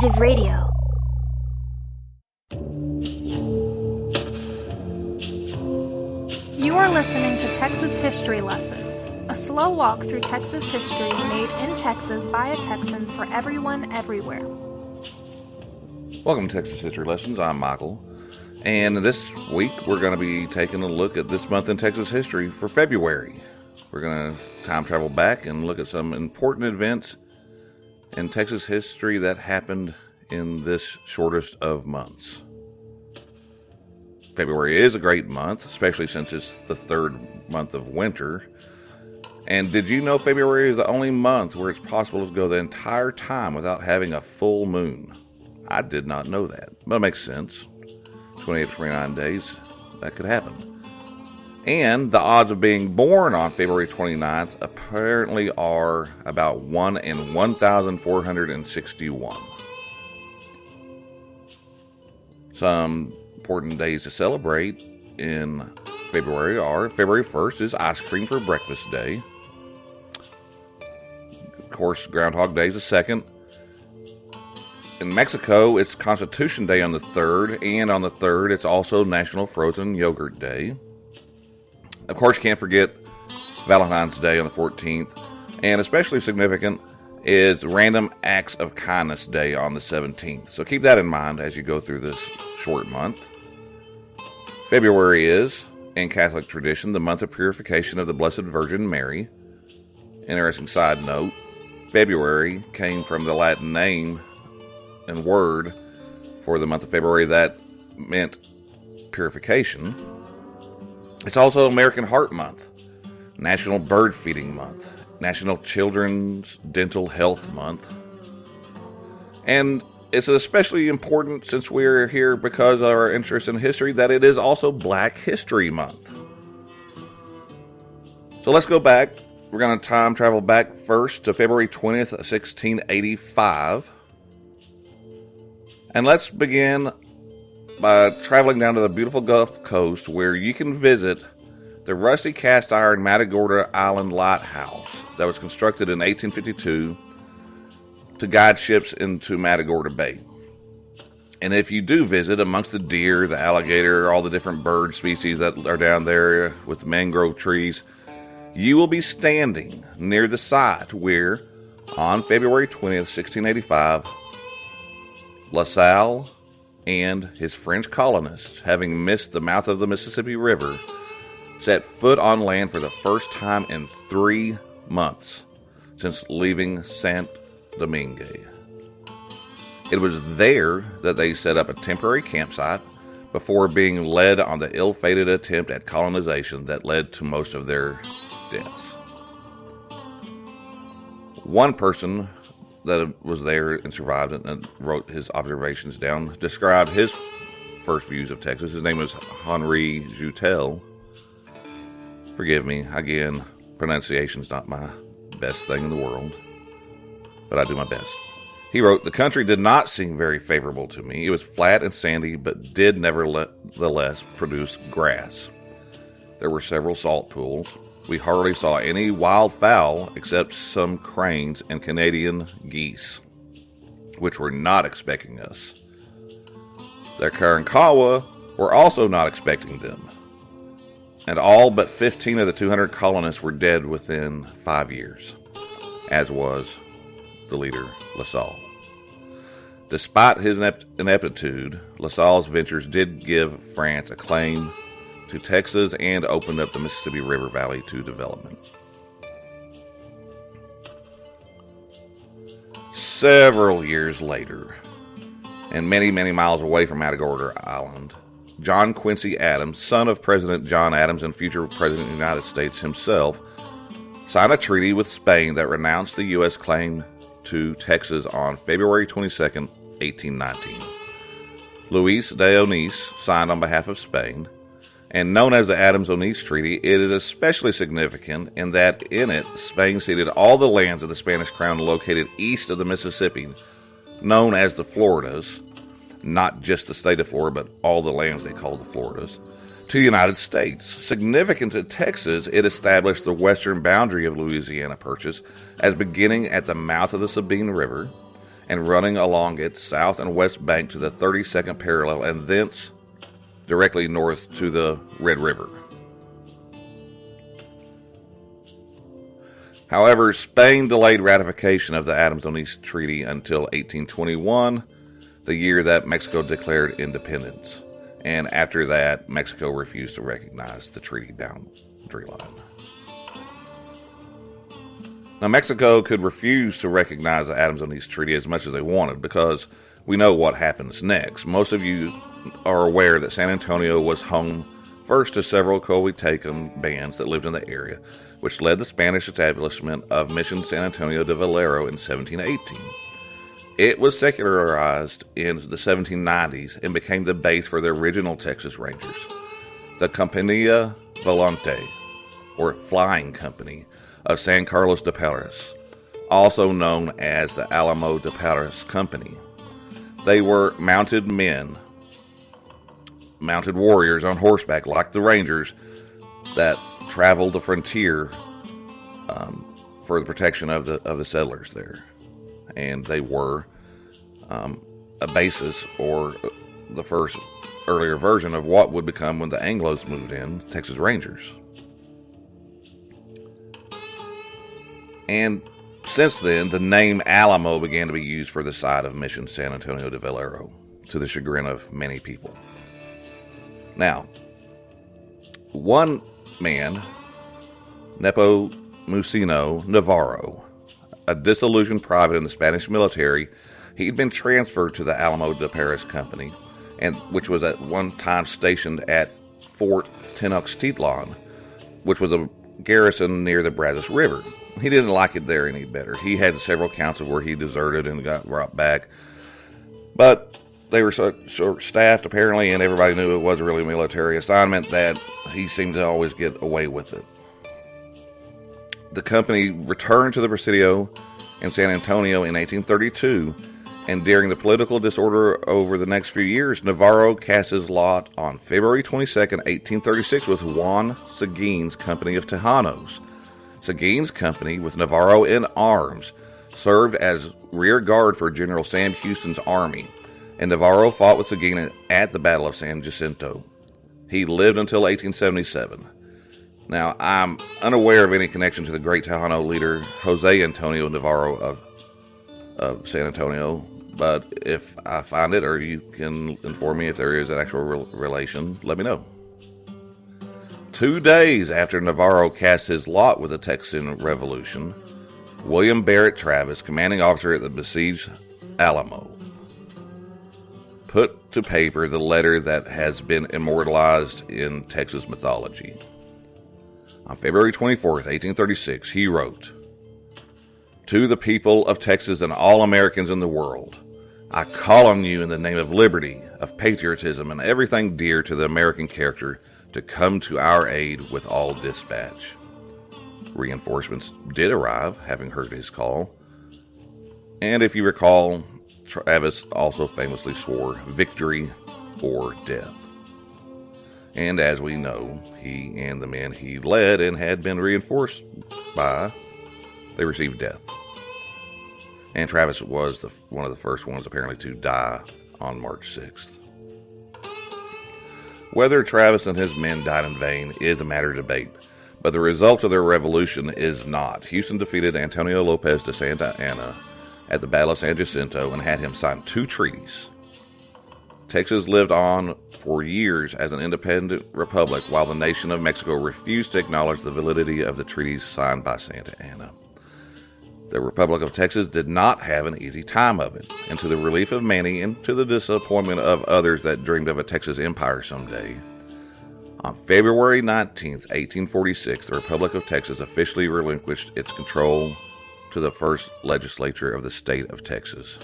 Alternative Radio. You are listening to Texas History Lessons, a slow walk through Texas history made in Texas by a Texan for everyone, everywhere. Welcome to Texas History Lessons. I'm Michael, and this week we're going to be taking a look at this month in Texas history for February. We're going to time travel back and look at some important events in Texas history that happened in this shortest of months. February is a great month, especially since it's the third month of winter. And did you know February is the only month where it's possible to go the entire time without having a full moon? I did not know that, but it makes sense. 28 to 29 days, that could happen. And the odds of being born on February 29th apparently are about 1 in 1,461. Some important days to celebrate in February are February 1st is Ice Cream for Breakfast Day. Of course, Groundhog Day is the 2nd. In Mexico, it's Constitution Day on the 3rd, and on the 3rd, it's also National Frozen Yogurt Day. Of course, you can't forget Valentine's Day on the 14th, and especially significant is Random Acts of Kindness Day on the 17th. So keep that in mind as you go through this short month. February is, in Catholic tradition, the month of purification of the Blessed Virgin Mary. Interesting side note, February came from the Latin name and word for the month of February that meant purification. It's also American Heart Month, National Bird Feeding Month, National Children's Dental Health Month. And it's especially important, since we're here because of our interest in history, that it is also Black History Month. So let's go back. We're going to time travel back first to February 20th, 1685. And let's begin by traveling down to the beautiful Gulf Coast, where you can visit the rusty cast iron Matagorda Island Lighthouse that was constructed in 1852 to guide ships into Matagorda Bay. And if you do visit, amongst the deer, the alligator, all the different bird species that are down there with the mangrove trees, you will be standing near the site where, on February 20th, 1685, La Salle and his French colonists, having missed the mouth of the Mississippi River, set foot on land for the first time in 3 months since leaving Saint Domingue. It was there that they set up a temporary campsite before being led on the ill-fated attempt at colonization that led to most of their deaths. One person that was there and survived and wrote his observations down described his first views of Texas. His name was Henri Joutel. Forgive me, again, pronunciation's not my best thing in the world, but I do my best. He wrote, "The country did not seem very favorable to me. It was flat and sandy, but did nevertheless produce grass. There were several salt pools. We hardly saw any wild fowl except some cranes and Canadian geese, which were not expecting us. The Karankawa were also not expecting them. And all but 15 of the 200 colonists were dead within 5 years, as was the leader, La Salle. Despite his ineptitude, La Salle's ventures did give France a claim to Texas and opened up the Mississippi River Valley to development." Several years later, and many, many miles away from Matagorda Island, John Quincy Adams, son of President John Adams and future President of the United States himself, signed a treaty with Spain that renounced the U.S. claim to Texas on February 22nd, 1819. Luis de Onís signed on behalf of Spain, and known as the Adams-Onís Treaty, it is especially significant in that in it, Spain ceded all the lands of the Spanish crown located east of the Mississippi, known as the Floridas, not just the state of Florida, but all the lands they called the Floridas, to the United States. Significant to Texas, it established the western boundary of Louisiana Purchase as beginning at the mouth of the Sabine River and running along its south and west bank to the 32nd parallel, and thence directly north to the Red River. However, Spain delayed ratification of the Adams-Onis Treaty until 1821, the year that Mexico declared independence. And after that, Mexico refused to recognize the treaty boundary line. Now, Mexico could refuse to recognize the Adams-Onis Treaty as much as they wanted, because we know what happens next. Most of you are aware that San Antonio was home first to several Coahuiltecan bands that lived in the area, which led the Spanish establishment of Mission San Antonio de Valero in 1718. It was secularized in the 1790s and became the base for the original Texas Rangers, the Compañía Volante, or Flying Company, of San Carlos de Paris, also known as the Alamo de Paris Company. They were mounted warriors on horseback, like the Rangers, that traveled the frontier for the protection of the settlers there. And they were a basis, or the first earlier version of what would become, when the Anglos moved in, Texas Rangers. And since then, the name Alamo began to be used for the site of Mission San Antonio de Valero, to the chagrin of many people. Now, one man, Nepomuceno Navarro, a disillusioned private in the Spanish military, he'd been transferred to the Alamo de Paris Company, and which was at one time stationed at Fort Tenochtitlan, which was a garrison near the Brazos River. He didn't like it there any better. He had several counts of where he deserted and got brought back, but they were so short-staffed, apparently, and everybody knew it was really a military assignment, that he seemed to always get away with it. The company returned to the Presidio in San Antonio in 1832, and during the political disorder over the next few years, Navarro cast his lot on February 22nd, 1836, with Juan Seguin's Company of Tejanos. Seguin's company, with Navarro in arms, served as rear guard for General Sam Houston's army, and Navarro fought with Seguin at the Battle of San Jacinto. He lived until 1877. Now, I'm unaware of any connection to the great Tejano leader, Jose Antonio Navarro of San Antonio, but if I find it, or you can inform me if there is an actual relation, let me know. 2 days after Navarro cast his lot with the Texan Revolution, William Barrett Travis, commanding officer at the besieged Alamo, put to paper the letter that has been immortalized in Texas mythology. On February 24th, 1836, he wrote, "To the people of Texas and all Americans in the world, I call on you in the name of liberty, of patriotism, and everything dear to the American character, to come to our aid with all dispatch." Reinforcements did arrive, having heard his call. And if you recall, Travis also famously swore victory or death. And as we know, he and the men he led and had been reinforced by, they received death. And Travis was one of the first ones apparently to die on March 6th. Whether Travis and his men died in vain is a matter of debate, but the result of their revolution is not. Houston defeated Antonio Lopez de Santa Anna at the Battle of San Jacinto and had him sign 2 treaties. Texas lived on for years as an independent republic, while the nation of Mexico refused to acknowledge the validity of the treaties signed by Santa Anna. The Republic of Texas did not have an easy time of it, and to the relief of many and to the disappointment of others that dreamed of a Texas empire someday, on February 19th, 1846, the Republic of Texas officially relinquished its control to the first legislature of the state of Texas.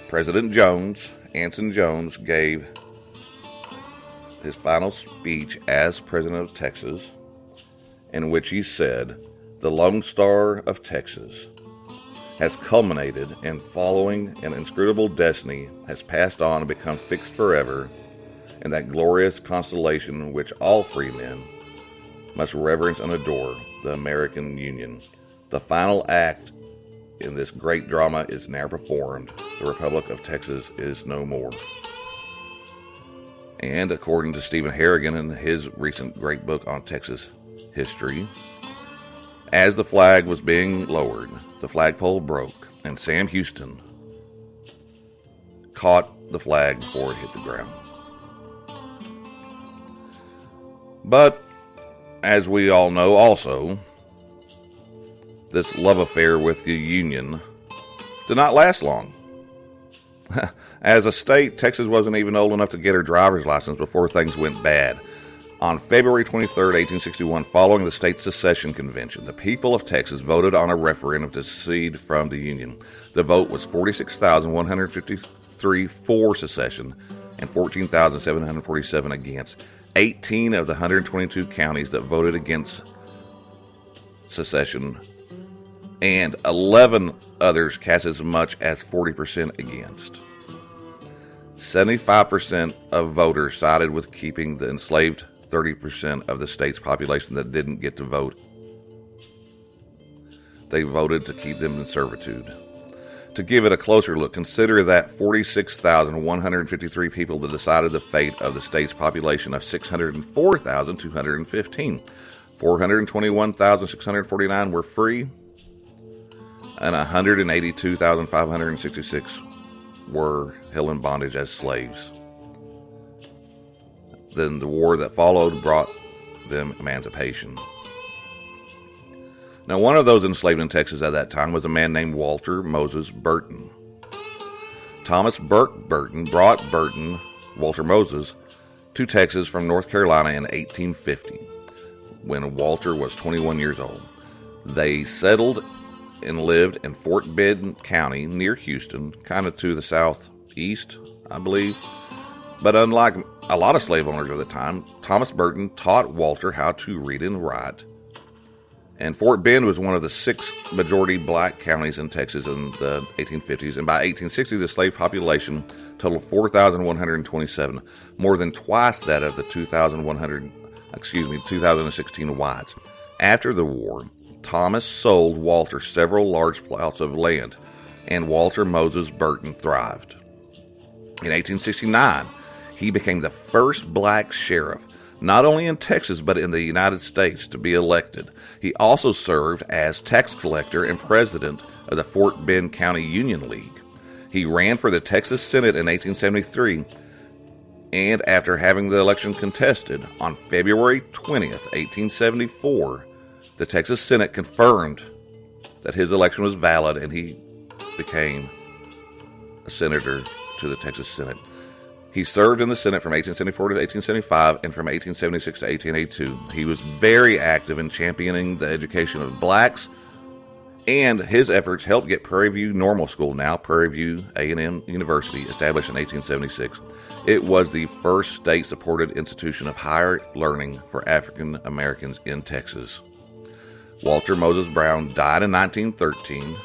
President Anson Jones, gave his final speech as President of Texas, in which he said, "The Lone Star of Texas has culminated, and following an inscrutable destiny has passed on and become fixed forever in that glorious constellation which all free men must reverence and adore, the American Union, the final act in this great drama is now performed. The Republic of Texas is no more. And according to Stephen Harrigan in his recent great book on Texas history, as the flag was being lowered, the flagpole broke, and Sam Houston caught the flag before it hit the ground. But, as we all know also, this love affair with the Union did not last long. As a state, Texas wasn't even old enough to get her driver's license before things went bad. On February 23, 1861, following the state's secession convention, the people of Texas voted on a referendum to secede from the Union. The vote was 46,153 for secession and 14,747 against. 18 of the 122 counties that voted against secession and 11 others cast as much as 40% against. 75% of voters sided with keeping the enslaved 30% of the state's population that didn't get to vote. They voted to keep them in servitude. To give it a closer look, consider that 46,153 people that decided the fate of the state's population of 604,215. 421,649 were free, and 182,566 were held in bondage as slaves. Then the war that followed brought them emancipation. Now, one of those enslaved in Texas at that time was a man named Walter Moses Burton. Thomas Burke Burton brought Walter Moses, to Texas from North Carolina in 1850, when Walter was 21 years old. They settled and lived in Fort Bend County near Houston, kind of to the southeast, I believe. But unlike a lot of slave owners of the time, Thomas Burton taught Walter how to read and write. And Fort Bend was one of the 6 majority black counties in Texas in the 1850s. And by 1860, the slave population totaled 4,127, more than twice that of the 2016 whites. After the war, Thomas sold Walter several large plots of land, and Walter Moses Burton thrived. In 1869, he became the first black sheriff, not only in Texas but in the United States, to be elected. He also served as tax collector and president of the Fort Bend County Union League. He ran for the Texas Senate in 1873, and after having the election contested, on February 20th, 1874, the Texas Senate confirmed that his election was valid, and he became a senator to the Texas Senate. He served in the Senate from 1874 to 1875 and from 1876 to 1882. He was very active in championing the education of blacks, and his efforts helped get Prairie View Normal School, now Prairie View A&M University, established in 1876. It was the first state-supported institution of higher learning for African Americans in Texas. Walter Moses Brown died in 1913,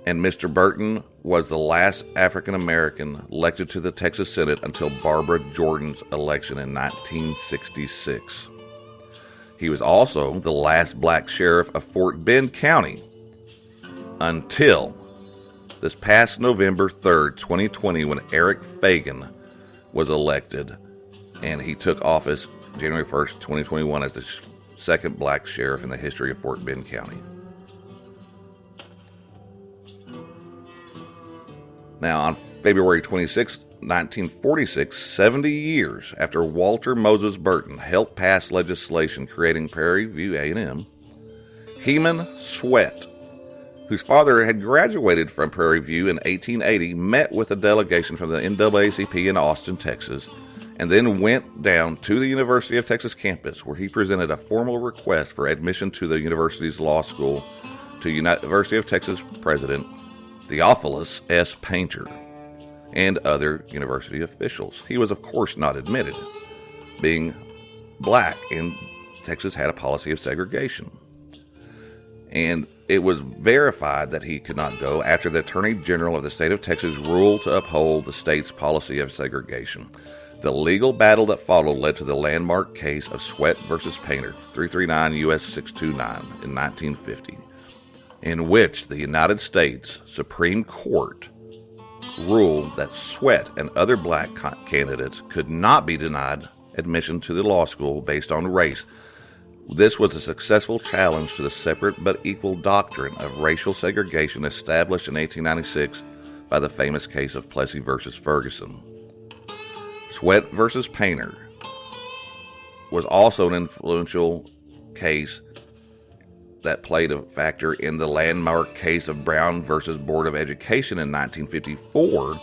and Mr. Burton was the last African American elected to the Texas Senate until Barbara Jordan's election in 1966. He was also the last black sheriff of Fort Bend County until this past November 3rd, 2020, when Eric Fagan was elected, and he took office January 1st, 2021 as the second black sheriff in the history of Fort Bend County. Now, on February 26, 1946, 70 years after Walter Moses Burton helped pass legislation creating Prairie View A&M, Heman Sweat, whose father had graduated from Prairie View in 1880, met with a delegation from the NAACP in Austin, Texas, and then went down to the University of Texas campus, where he presented a formal request for admission to the university's law school to University of Texas President Theophilus S. Painter and other university officials. He was, of course, not admitted, being black, and Texas had a policy of segregation. And it was verified that he could not go after the Attorney General of the state of Texas ruled to uphold the state's policy of segregation. The legal battle that followed led to the landmark case of Sweat versus Painter, 339 U.S. 629 in 1950. in which the United States Supreme Court ruled that Sweat and other black candidates could not be denied admission to the law school based on race. This was a successful challenge to the separate but equal doctrine of racial segregation established in 1896 by the famous case of Plessy versus Ferguson. Sweat versus Painter was also an influential case that played a factor in the landmark case of Brown versus Board of Education in 1954,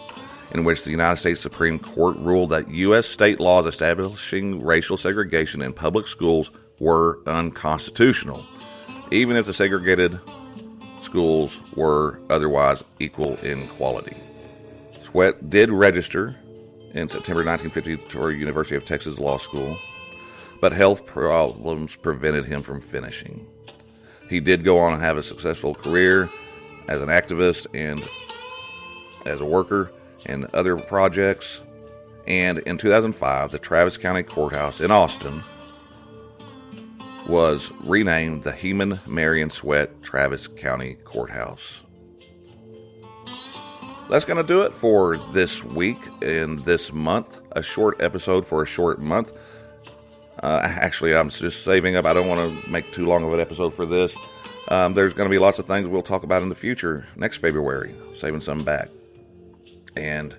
in which the United States Supreme Court ruled that U.S. state laws establishing racial segregation in public schools were unconstitutional, even if the segregated schools were otherwise equal in quality. Sweat did register in September 1950 for University of Texas Law School, but health problems prevented him from finishing. He did go on and have a successful career as an activist and as a worker in other projects. And in 2005, the Travis County Courthouse in Austin was renamed the Heman Marion Sweat Travis County Courthouse. That's going to do it for this week and this month. A short episode for a short month. Actually, I'm just saving up. I don't want to make too long of an episode for this. There's going to be lots of things we'll talk about in the future next February, saving some back. And